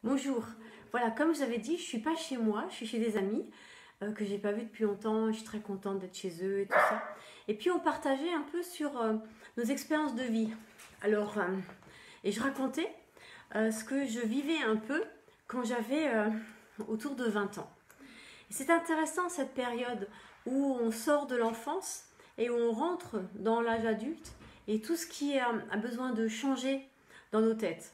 Bonjour. Voilà, comme je vous avais dit, je suis pas chez moi, je suis chez des amis que j'ai pas vus depuis longtemps. Je suis très contente d'être chez eux et tout ça. Et puis on partageait un peu sur nos expériences de vie. Alors, et je racontais ce que je vivais un peu quand j'avais autour de 20 ans. Et c'est intéressant cette période où on sort de l'enfance et où on rentre dans l'âge adulte et tout ce qui a besoin de changer dans nos têtes.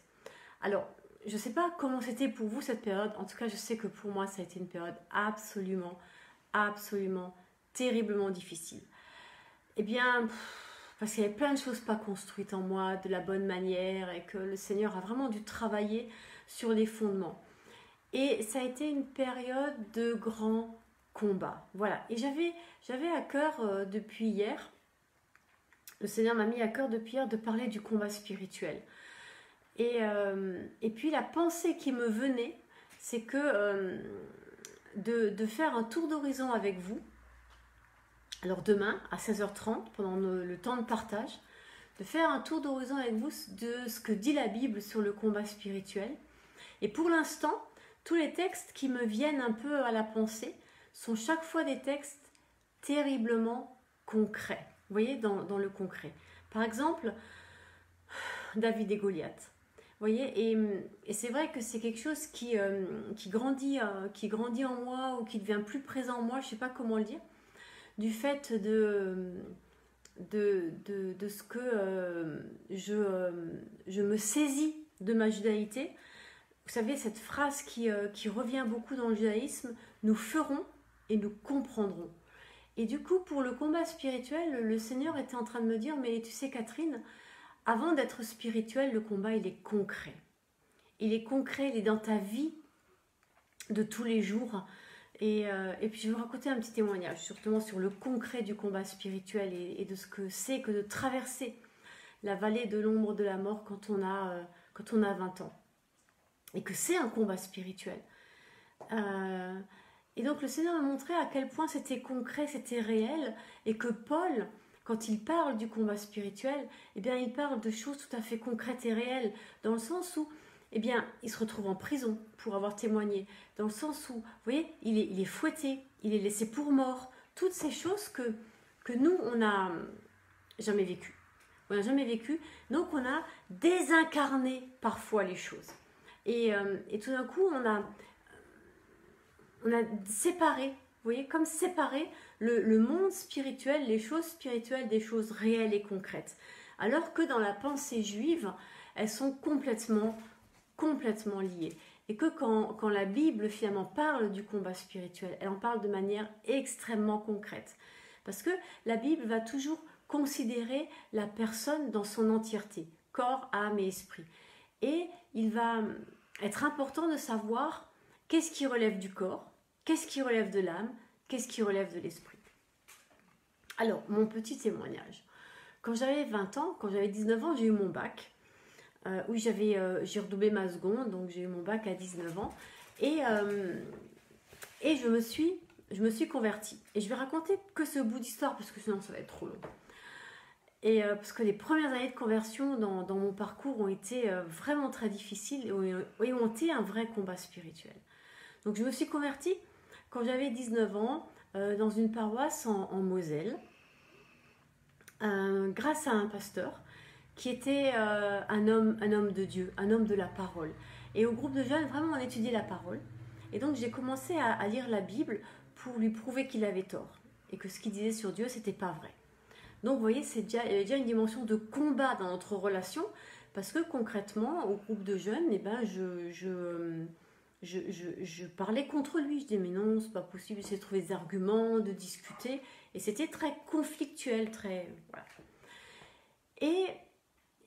Alors, je ne sais pas comment c'était pour vous cette période. En tout cas, je sais que pour moi, ça a été une période absolument, absolument, terriblement difficile. Eh bien, parce qu'il y avait plein de choses pas construites en moi de la bonne manière et que le Seigneur a vraiment dû travailler sur les fondements. Et ça a été une période de grands combats. Voilà. Et j'avais à cœur depuis hier, le Seigneur m'a mis à cœur depuis hier de parler du combat spirituel. Et puis la pensée qui me venait, c'est que de faire un tour d'horizon avec vous. Alors demain, à 16h30, pendant le temps de partage, de faire un tour d'horizon avec vous de ce que dit la Bible sur le combat spirituel. Et pour l'instant, tous les textes qui me viennent un peu à la pensée sont chaque fois des textes terriblement concrets. Vous voyez, dans le concret. Par exemple, David et Goliath. Vous voyez, et c'est vrai que c'est quelque chose qui grandit en moi ou qui devient plus présent en moi, je ne sais pas comment le dire, du fait de ce que je me saisis de ma judaïté. Vous savez, cette phrase qui revient beaucoup dans le judaïsme, nous ferons et nous comprendrons. Et du coup, pour le combat spirituel, le Seigneur était en train de me dire, mais tu sais Catherine, avant d'être spirituel, le combat, il est concret. Il est concret, il est dans ta vie de tous les jours. Et puis, je vais vous raconter un petit témoignage, surtout sur le concret du combat spirituel et de ce que c'est que de traverser la vallée de l'ombre de la mort quand on a 20 ans. Et que c'est un combat spirituel. Et donc, le Seigneur m'a montré à quel point c'était concret, c'était réel, et que Paul, quand il parle du combat spirituel, eh bien, il parle de choses tout à fait concrètes et réelles, dans le sens où, eh bien, il se retrouve en prison pour avoir témoigné, dans le sens où, vous voyez, il est fouetté, il est laissé pour mort, toutes ces choses que nous, on n'a jamais vécues. On n'a jamais vécu, donc on a désincarné parfois les choses. Et tout d'un coup, on a séparé, vous voyez, comme séparé le monde spirituel, les choses spirituelles des choses réelles et concrètes. Alors que dans la pensée juive, elles sont complètement liées. Et que quand la Bible finalement parle du combat spirituel, elle en parle de manière extrêmement concrète. Parce que la Bible va toujours considérer la personne dans son entièreté, corps, âme et esprit. Et il va être important de savoir qu'est-ce qui relève du corps, qu'est-ce qui relève de l'âme, qu'est-ce qui relève de l'esprit. Alors, mon petit témoignage. Quand j'avais 20 ans, quand j'avais 19 ans, j'ai eu mon bac. Où j'ai redoublé ma seconde, donc j'ai eu mon bac à 19 ans. Et je me suis convertie. Et je vais raconter que ce bout d'histoire, parce que sinon ça va être trop long. Et parce que les premières années de conversion dans mon parcours ont été vraiment très difficiles et ont été un vrai combat spirituel. Donc je me suis convertie quand j'avais 19 ans dans une paroisse en Moselle grâce à un pasteur qui était un homme de Dieu, un homme de la parole. Et au groupe de jeunes, vraiment on étudiait la parole. Et donc j'ai commencé à lire la Bible pour lui prouver qu'il avait tort et que ce qu'il disait sur Dieu, c'était pas vrai. Donc vous voyez, il y a déjà une dimension de combat dans notre relation, parce que concrètement, au groupe de jeunes, eh ben, je parlais contre lui. Je disais, mais non, c'est pas possible, j'essayais de trouver des arguments, de discuter, et c'était très conflictuel, très... Voilà.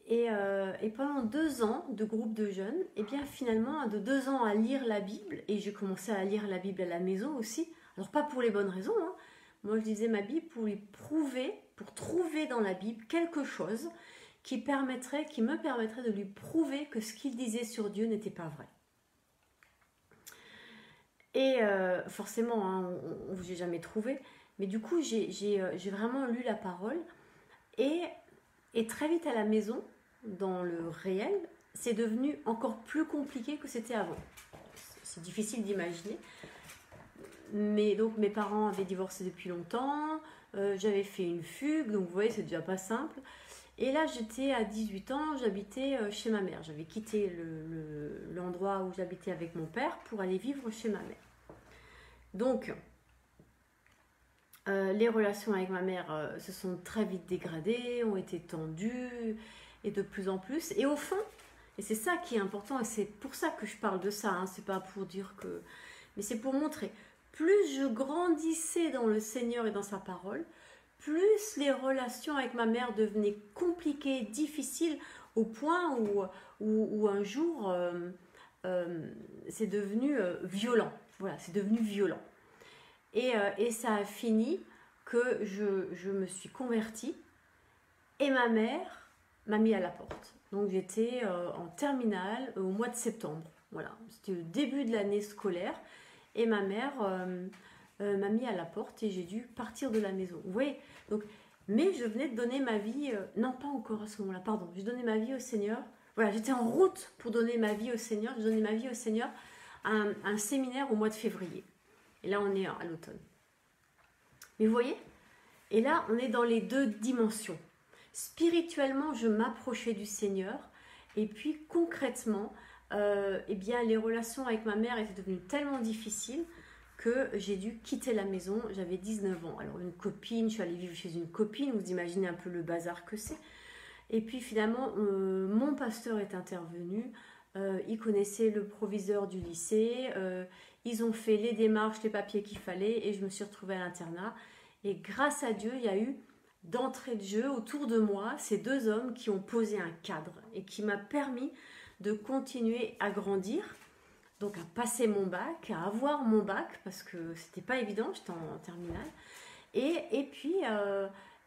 Et pendant 2 ans de groupe de jeunes, et bien finalement, de 2 ans à lire la Bible, et j'ai commencé à lire la Bible à la maison aussi, alors pas pour les bonnes raisons, hein. Moi, je lisais ma Bible pour lui prouver, pour trouver dans la Bible quelque chose qui me permettrait de lui prouver que ce qu'il disait sur Dieu n'était pas vrai. Et forcément, hein, je n'ai jamais trouvé, mais du coup, j'ai vraiment lu la parole. Et très vite à la maison, dans le réel, c'est devenu encore plus compliqué que c'était avant. C'est difficile d'imaginer. Mais donc mes parents avaient divorcé depuis longtemps, j'avais fait une fugue, donc vous voyez c'est déjà pas simple. Et là j'étais à 18 ans, j'habitais chez ma mère. J'avais quitté l'endroit où j'habitais avec mon père pour aller vivre chez ma mère. Donc les relations avec ma mère se sont très vite dégradées, ont été tendues et de plus en plus. Et au fond, et c'est ça qui est important, et c'est pour ça que je parle de ça, hein, c'est pas pour dire que... Mais c'est pour montrer, plus je grandissais dans le Seigneur et dans sa parole, plus les relations avec ma mère devenaient compliquées, difficiles, au point où un jour, c'est devenu violent. Voilà, c'est devenu violent. Et ça a fini que je me suis convertie et ma mère m'a mis à la porte. Donc j'étais en terminale au mois de septembre. Voilà, c'était le début de l'année scolaire et ma mère m'a mis à la porte et j'ai dû partir de la maison. Vous voyez, donc, mais je venais de donner ma vie, non pas encore à ce moment-là, pardon, j'ai donné ma vie au Seigneur. Voilà, j'étais en route pour donner ma vie au Seigneur. J'ai donné ma vie au Seigneur à un séminaire au mois de février. Et là, on est à l'automne. Mais vous voyez, et là, on est dans les deux dimensions. Spirituellement, je m'approchais du Seigneur. Et puis, concrètement, eh bien, les relations avec ma mère étaient devenues tellement difficiles que j'ai dû quitter la maison. J'avais 19 ans. Alors, une copine, je suis allée vivre chez une copine. Vous imaginez un peu le bazar que c'est. Et puis, finalement, mon pasteur est intervenu. Il connaissait le proviseur du lycée. Ils ont fait les démarches, les papiers qu'il fallait. Et je me suis retrouvée à l'internat. Et grâce à Dieu, il y a eu d'entrée de jeu autour de moi ces deux hommes qui ont posé un cadre et qui m'a permis de continuer à grandir, donc à passer mon bac, à avoir mon bac, parce que c'était pas évident, j'étais en terminale, et puis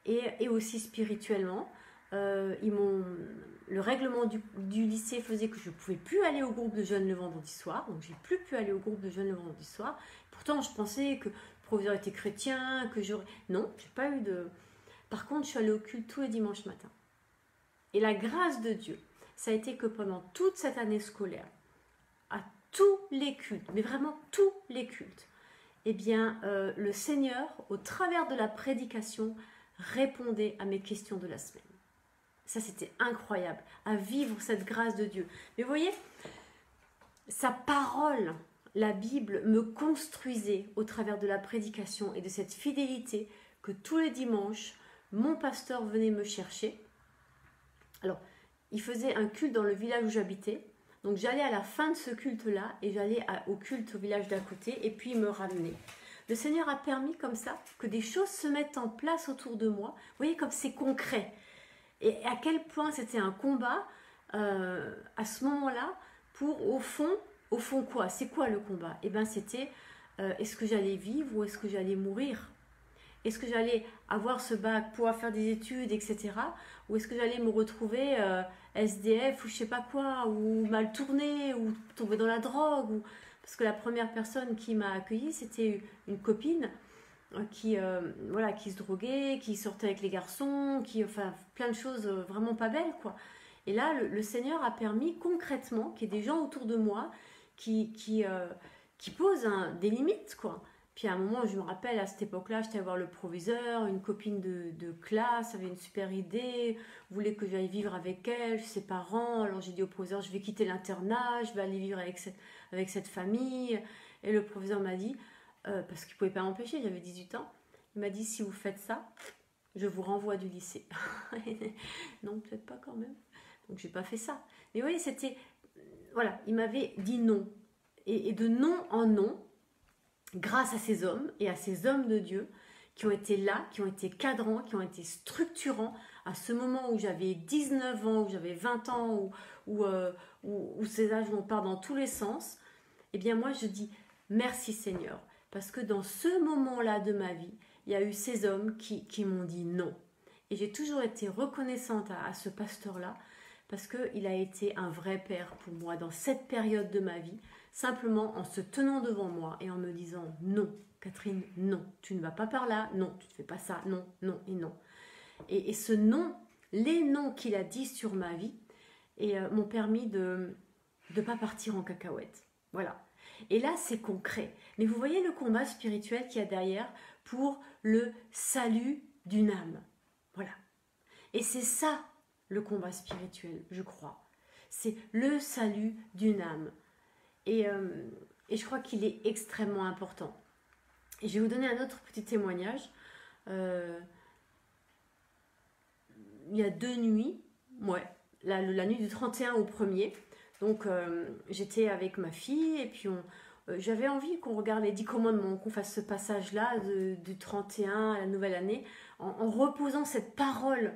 et aussi spirituellement, le règlement du lycée faisait que je ne pouvais plus aller au groupe de jeunes le vendredi soir, donc j'ai plus pu aller au groupe de jeunes le vendredi soir. Pourtant, je pensais que le proviseur était chrétien, que j'aurais... Non, j'ai pas eu de... Par contre, je suis allée au culte tous les dimanches matin. Et la grâce de Dieu, ça a été que pendant toute cette année scolaire, à tous les cultes, mais vraiment tous les cultes, eh bien, le Seigneur, au travers de la prédication, répondait à mes questions de la semaine. Ça, c'était incroyable, à vivre cette grâce de Dieu. Mais vous voyez, sa parole, la Bible, me construisait au travers de la prédication et de cette fidélité que tous les dimanches, mon pasteur venait me chercher. Alors, il faisait un culte dans le village où j'habitais. Donc, j'allais à la fin de ce culte-là et j'allais au culte au village d'à côté et puis il me ramenait. Le Seigneur a permis comme ça que des choses se mettent en place autour de moi. Vous voyez, comme c'est concret. Et à quel point c'était un combat à ce moment-là pour, au fond quoi? C'est quoi le combat? Eh bien, c'était est-ce que j'allais vivre ou est-ce que j'allais mourir? Est-ce que j'allais avoir ce bac, pouvoir faire des études, etc. Ou est-ce que j'allais me retrouver SDF ou je sais pas quoi, ou mal tourner, ou tomber dans la drogue Parce que la première personne qui m'a accueillie, c'était une copine qui se droguait, qui sortait avec les garçons, enfin plein de choses vraiment pas belles, quoi. Et là, le Seigneur a permis concrètement qu'il y ait des gens autour de moi qui posent des limites, quoi. Puis à un moment, je me rappelle, à cette époque-là, j'étais allée voir le proviseur, une copine de classe avait une super idée, voulait que j'aille vivre avec elle, ses parents. Alors j'ai dit au proviseur, je vais quitter l'internat, je vais aller vivre avec cette famille. Et le proviseur m'a dit, parce qu'il ne pouvait pas m'empêcher, j'avais 18 ans, il m'a dit, si vous faites ça, je vous renvoie du lycée. Non, peut-être pas quand même. Donc j'ai pas fait ça. Mais vous voyez, c'était... Voilà, il m'avait dit non. Et de non en non, grâce à ces hommes et à ces hommes de Dieu qui ont été là, qui ont été cadrants, qui ont été structurants à ce moment où j'avais 19 ans, où j'avais 20 ans, où ces âges on part dans tous les sens, eh bien moi je dis merci Seigneur, parce que dans ce moment-là de ma vie, il y a eu ces hommes qui m'ont dit non. Et j'ai toujours été reconnaissante à ce pasteur-là, parce qu'il a été un vrai père pour moi dans cette période de ma vie, simplement en se tenant devant moi et en me disant non, Catherine, non, tu ne vas pas par là, non, tu ne fais pas ça, non, non et non. Et ce non, les noms qu'il a dit sur ma vie, et m'ont permis de ne pas partir en cacahuète. Voilà. Et là, c'est concret. Mais vous voyez le combat spirituel qu'il y a derrière pour le salut d'une âme. Voilà. Et c'est ça, le combat spirituel, je crois. C'est le salut d'une âme. Et je crois qu'il est extrêmement important. Et je vais vous donner un autre petit témoignage. Il y a 2 nuits, la nuit du 31 au 1er. Donc, j'étais avec ma fille et puis j'avais envie qu'on regarde les 10 commandements, qu'on fasse ce passage-là du 31 à la nouvelle année, en reposant cette parole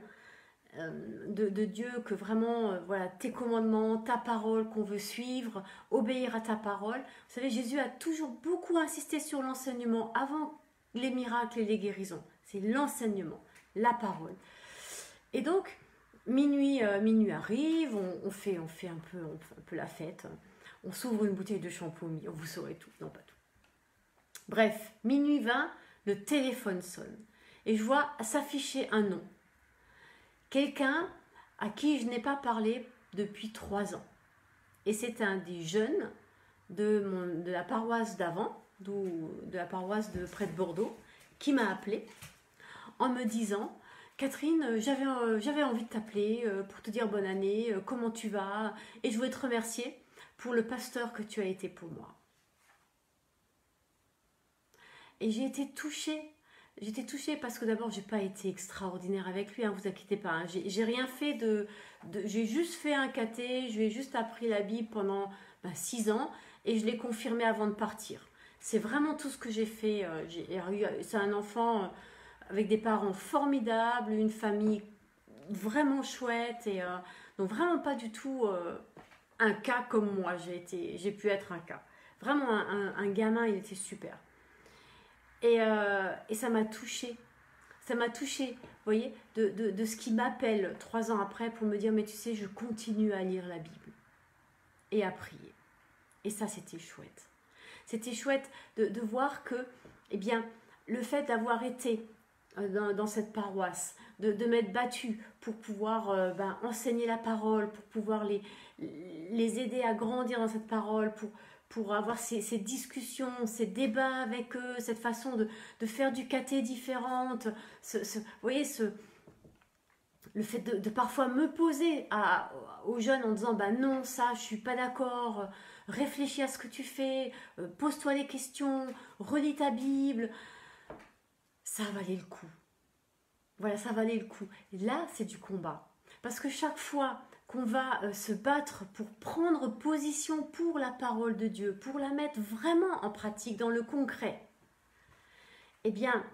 de Dieu, que vraiment, voilà, tes commandements, ta parole qu'on veut suivre, obéir à ta parole. Vous savez, Jésus a toujours beaucoup insisté sur l'enseignement avant les miracles et les guérisons. C'est l'enseignement, la parole. Et donc, minuit arrive, on fait un peu la fête. On s'ouvre une bouteille de shampoing, vous saurez tout. Non, pas tout. Bref, minuit 20, le téléphone sonne. Et je vois s'afficher un nom. Quelqu'un à qui je n'ai pas parlé depuis 3 ans. Et c'est un des jeunes de la paroisse d'avant, de la paroisse de près de Bordeaux, qui m'a appelé en me disant: Catherine, j'avais envie de t'appeler pour te dire bonne année, comment tu vas, et je voulais te remercier pour le pasteur que tu as été pour moi. Et j'ai été touchée. J'étais touchée parce que d'abord, j'ai pas été extraordinaire avec lui, hein, vous inquiétez pas. Hein, j'ai rien fait j'ai juste fait un caté, je lui ai juste appris la Bible pendant 6 ans et je l'ai confirmé avant de partir. C'est vraiment tout ce que j'ai fait. C'est un enfant avec des parents formidables, une famille vraiment chouette et donc vraiment pas du tout un cas comme moi. J'ai pu être un cas. Vraiment un gamin, il était super. Et ça m'a touchée. Ça m'a touchée, vous voyez, de ce qui m'appelle 3 ans après pour me dire: mais tu sais, je continue à lire la Bible et à prier. Et ça, c'était chouette. C'était chouette de voir que, eh bien, le fait d'avoir été dans cette paroisse, de m'être battue pour pouvoir enseigner la parole, pour pouvoir les aider à grandir dans cette parole, pour avoir ces discussions, ces débats avec eux, cette façon de faire du caté différente, vous voyez, le fait de parfois me poser aux jeunes en disant: non, ça, je suis pas d'accord, réfléchis à ce que tu fais, pose-toi des questions, relis ta Bible, ça valait le coup. Voilà, ça valait le coup. Et là, c'est du combat. Parce que chaque fois qu'on va se battre pour prendre position pour la parole de Dieu, pour la mettre vraiment en pratique, dans le concret, eh bien,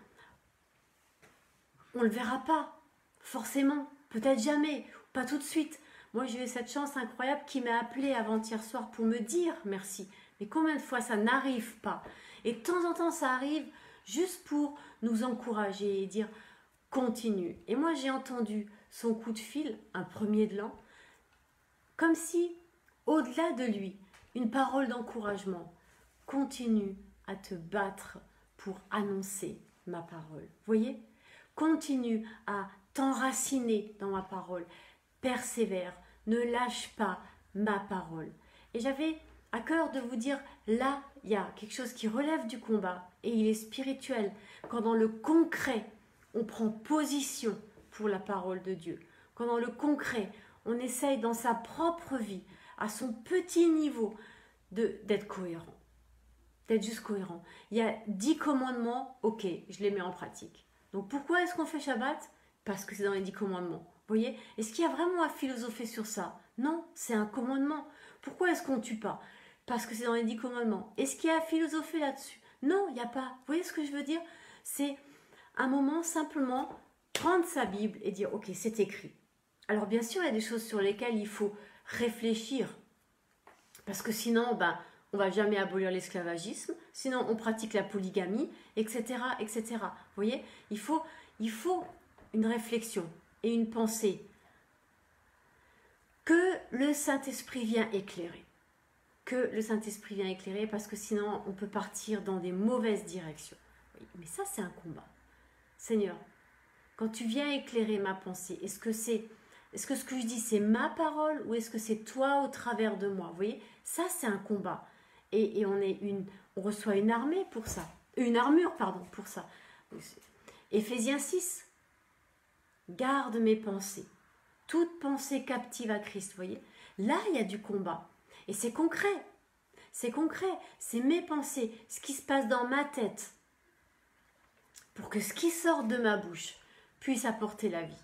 on ne le verra pas, forcément, peut-être jamais, pas tout de suite. Moi, j'ai eu cette chance incroyable qui m'a appelée avant-hier soir pour me dire merci. Mais combien de fois ça n'arrive pas? Et de temps en temps, ça arrive juste pour nous encourager et dire: continue. Et moi, j'ai entendu son coup de fil, un premier de l'an, comme si, au-delà de lui, une parole d'encouragement: continue à te battre pour annoncer ma parole. Vous voyez? Continue à t'enraciner dans ma parole. Persévère, ne lâche pas ma parole. Et j'avais à cœur de vous dire, là, il y a quelque chose qui relève du combat et il est spirituel. Quand dans le concret, on prend position pour la parole de Dieu. Quand dans le concret, on essaye dans sa propre vie, à son petit niveau, d'être cohérent. D'être juste cohérent. Il y a 10 commandements, ok, je les mets en pratique. Donc pourquoi est-ce qu'on fait Shabbat? Parce que c'est dans les 10 commandements. Vous voyez? Est-ce qu'il y a vraiment à philosopher sur ça? Non, c'est un commandement. Pourquoi est-ce qu'on ne tue pas? Parce que c'est dans les 10 commandements. Est-ce qu'il y a à philosopher là-dessus? Non, il n'y a pas. Vous voyez ce que je veux dire? C'est un moment simplement prendre sa Bible et dire: ok, c'est écrit. Alors bien sûr, il y a des choses sur lesquelles il faut réfléchir. Parce que sinon, on ne va jamais abolir l'esclavagisme. Sinon, on pratique la polygamie, etc., etc. Vous voyez? Il faut une réflexion et une pensée que le Saint-Esprit vient éclairer. Que le Saint-Esprit vient éclairer, parce que sinon, on peut partir dans des mauvaises directions. Mais ça, c'est un combat. Seigneur, quand tu viens éclairer ma pensée, est-ce que c'est Est-ce que ce que je dis, c'est ma parole ou est-ce que c'est toi au travers de moi? Vous voyez, ça, c'est un combat. Et on reçoit une armée pour ça. Une armure, pardon, pour ça. Éphésiens 6. Garde mes pensées. Toute pensée captive à Christ, vous voyez. Là, il y a du combat. Et c'est concret. C'est concret. C'est mes pensées, ce qui se passe dans ma tête. Pour que ce qui sort de ma bouche puisse apporter la vie.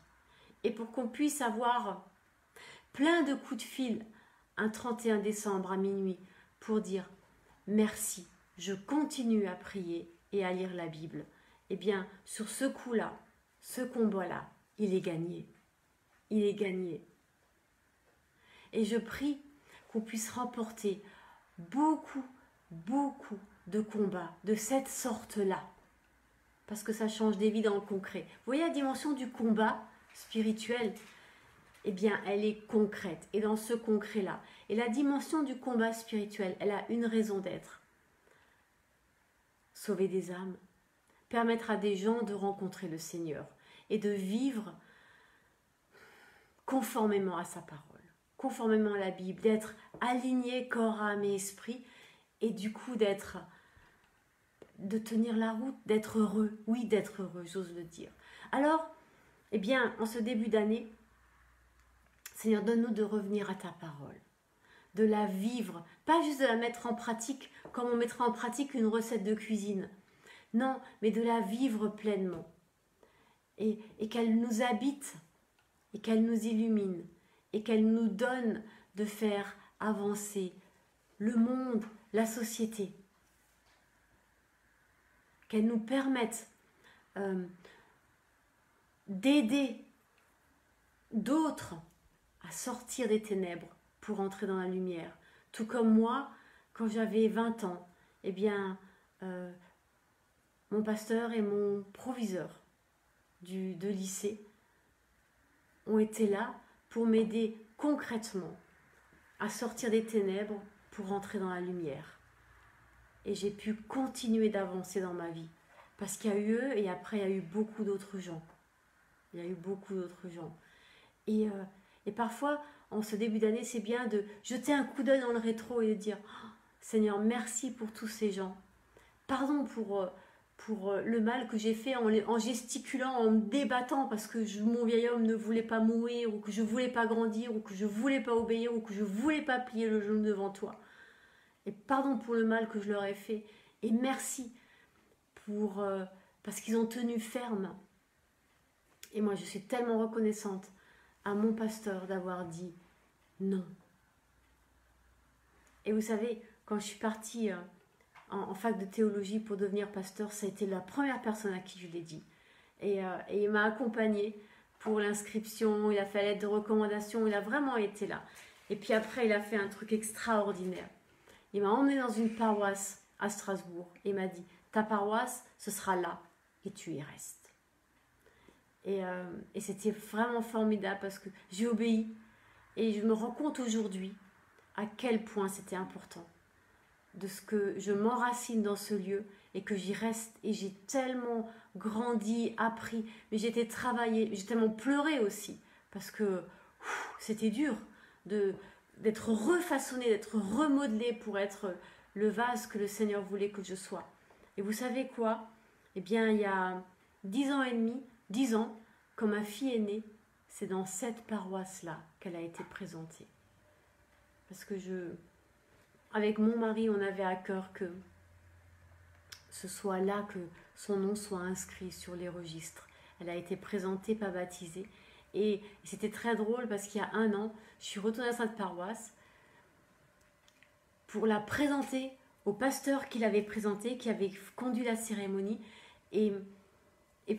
Et pour qu'on puisse avoir plein de coups de fil un 31 décembre à minuit pour dire merci, je continue à prier et à lire la Bible. Eh bien, sur ce coup-là, ce combat-là, il est gagné. Il est gagné. Et je prie qu'on puisse remporter beaucoup, beaucoup de combats de cette sorte-là. Parce que ça change des vies dans le concret. Vous voyez la dimension du combat spirituel, eh bien, elle est concrète. Et dans ce concret-là, et la dimension du combat spirituel, elle a une raison d'être. Sauver des âmes, permettre à des gens de rencontrer le Seigneur et de vivre conformément à sa parole, conformément à la Bible, d'être aligné corps, âme et esprit, et du coup de tenir la route, d'être heureux. Oui, d'être heureux, j'ose le dire. Alors, eh bien, en ce début d'année, Seigneur, donne-nous de revenir à ta parole, de la vivre, pas juste de la mettre en pratique comme on mettrait en pratique une recette de cuisine. Non, mais de la vivre pleinement. Et qu'elle nous habite, et qu'elle nous illumine, et qu'elle nous donne de faire avancer le monde, la société. Qu'elle nous permette d'aider d'autres à sortir des ténèbres pour entrer dans la lumière. Tout comme moi, quand j'avais 20 ans, eh bien, mon pasteur et mon proviseur de lycée ont été là pour m'aider concrètement à sortir des ténèbres pour entrer dans la lumière. Et j'ai pu continuer d'avancer dans ma vie. Parce qu'il y a eu eux et après il y a eu beaucoup d'autres gens. Il y a eu beaucoup d'autres gens. Et parfois, en ce début d'année, c'est bien de jeter un coup d'œil dans le rétro et de dire oh, Seigneur, merci pour tous ces gens. Pardon pour le mal que j'ai fait en gesticulant, en me débattant parce que mon vieil homme ne voulait pas mourir, ou que je ne voulais pas grandir, ou que je ne voulais pas obéir, ou que je ne voulais pas plier le genou devant toi. Et pardon pour le mal que je leur ai fait. Et merci parce qu'ils ont tenu ferme. Et moi, je suis tellement reconnaissante à mon pasteur d'avoir dit non. Et vous savez, quand je suis partie en fac de théologie pour devenir pasteur, ça a été la première personne à qui je l'ai dit. Et il m'a accompagnée pour l'inscription, il a fait la lettre de recommandation, il a vraiment été là. Et puis après, il a fait un truc extraordinaire. Il m'a emmenée dans une paroisse à Strasbourg et m'a dit « Ta paroisse, ce sera là et tu y restes. » Et c'était vraiment formidable parce que j'ai obéi et je me rends compte aujourd'hui à quel point c'était important de ce que je m'enracine dans ce lieu et que j'y reste. Et j'ai tellement grandi, appris, mais j'ai été travaillée, j'ai tellement pleuré aussi parce que c'était dur d'être refaçonné, d'être remodelé pour être le vase que le Seigneur voulait que je sois. Et vous savez quoi? Eh bien, il y a 10 ans et demi, 10 ans, quand ma fille est née, c'est dans cette paroisse-là qu'elle a été présentée. Parce que avec mon mari, on avait à cœur que ce soit là que son nom soit inscrit sur les registres. Elle a été présentée, pas baptisée. Et c'était très drôle parce qu'il y a 1 an, je suis retournée à cette paroisse pour la présenter au pasteur qui l'avait présentée, qui avait conduit la cérémonie, et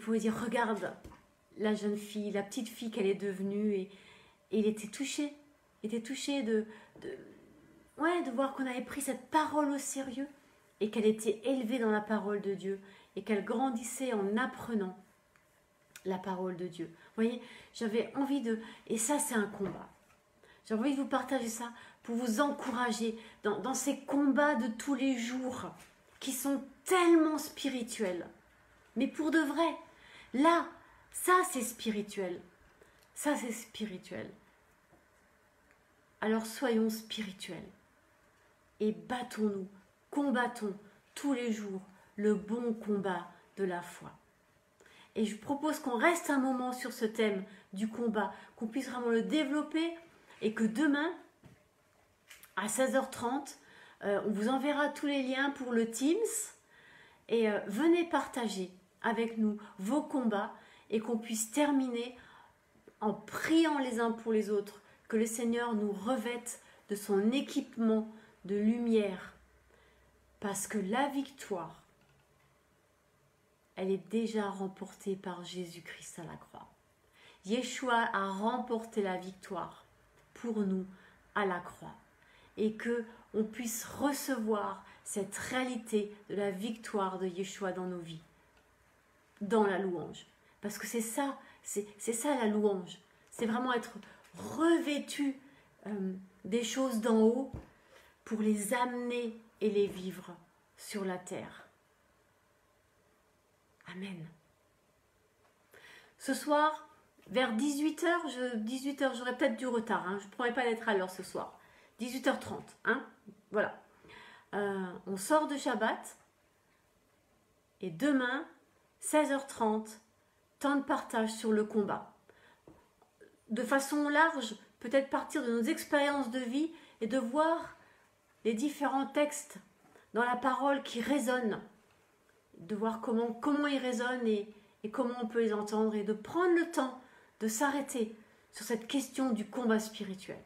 pour lui dire, regarde la jeune fille, la petite fille qu'elle est devenue, et il était touché. Il était touché de voir qu'on avait pris cette parole au sérieux, et qu'elle était élevée dans la parole de Dieu, et qu'elle grandissait en apprenant la parole de Dieu. Vous voyez, j'avais envie et ça c'est un combat. J'ai envie de vous partager ça pour vous encourager dans ces combats de tous les jours qui sont tellement spirituels. Mais pour de vrai, là, ça c'est spirituel. Ça, c'est spirituel. Alors soyons spirituels et battons-nous, combattons tous les jours le bon combat de la foi. Et je propose qu'on reste un moment sur ce thème du combat, qu'on puisse vraiment le développer et que demain, à 16h30, on vous enverra tous les liens pour le Teams et venez partager avec nous vos combats et qu'on puisse terminer en priant les uns pour les autres, que le Seigneur nous revête de son équipement de lumière, parce que la victoire, elle est déjà remportée par Jésus-Christ à la croix. Yeshua a remporté la victoire pour nous à la croix, et que on puisse recevoir cette réalité de la victoire de Yeshua dans nos vies, dans la louange. Parce que c'est ça la louange. C'est vraiment être revêtu des choses d'en haut pour les amener et les vivre sur la terre. Amen. Ce soir, vers 18h, j'aurai peut-être du retard. Je ne promets pas d'être à l'heure ce soir. 18h30. Voilà. On sort de Shabbat. Et demain, 16h30, temps de partage sur le combat. De façon large, peut-être partir de nos expériences de vie et de voir les différents textes dans la parole qui résonnent, de voir comment ils résonnent et comment on peut les entendre et de prendre le temps de s'arrêter sur cette question du combat spirituel.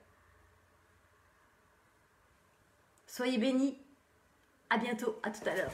Soyez bénis, à bientôt, à tout à l'heure.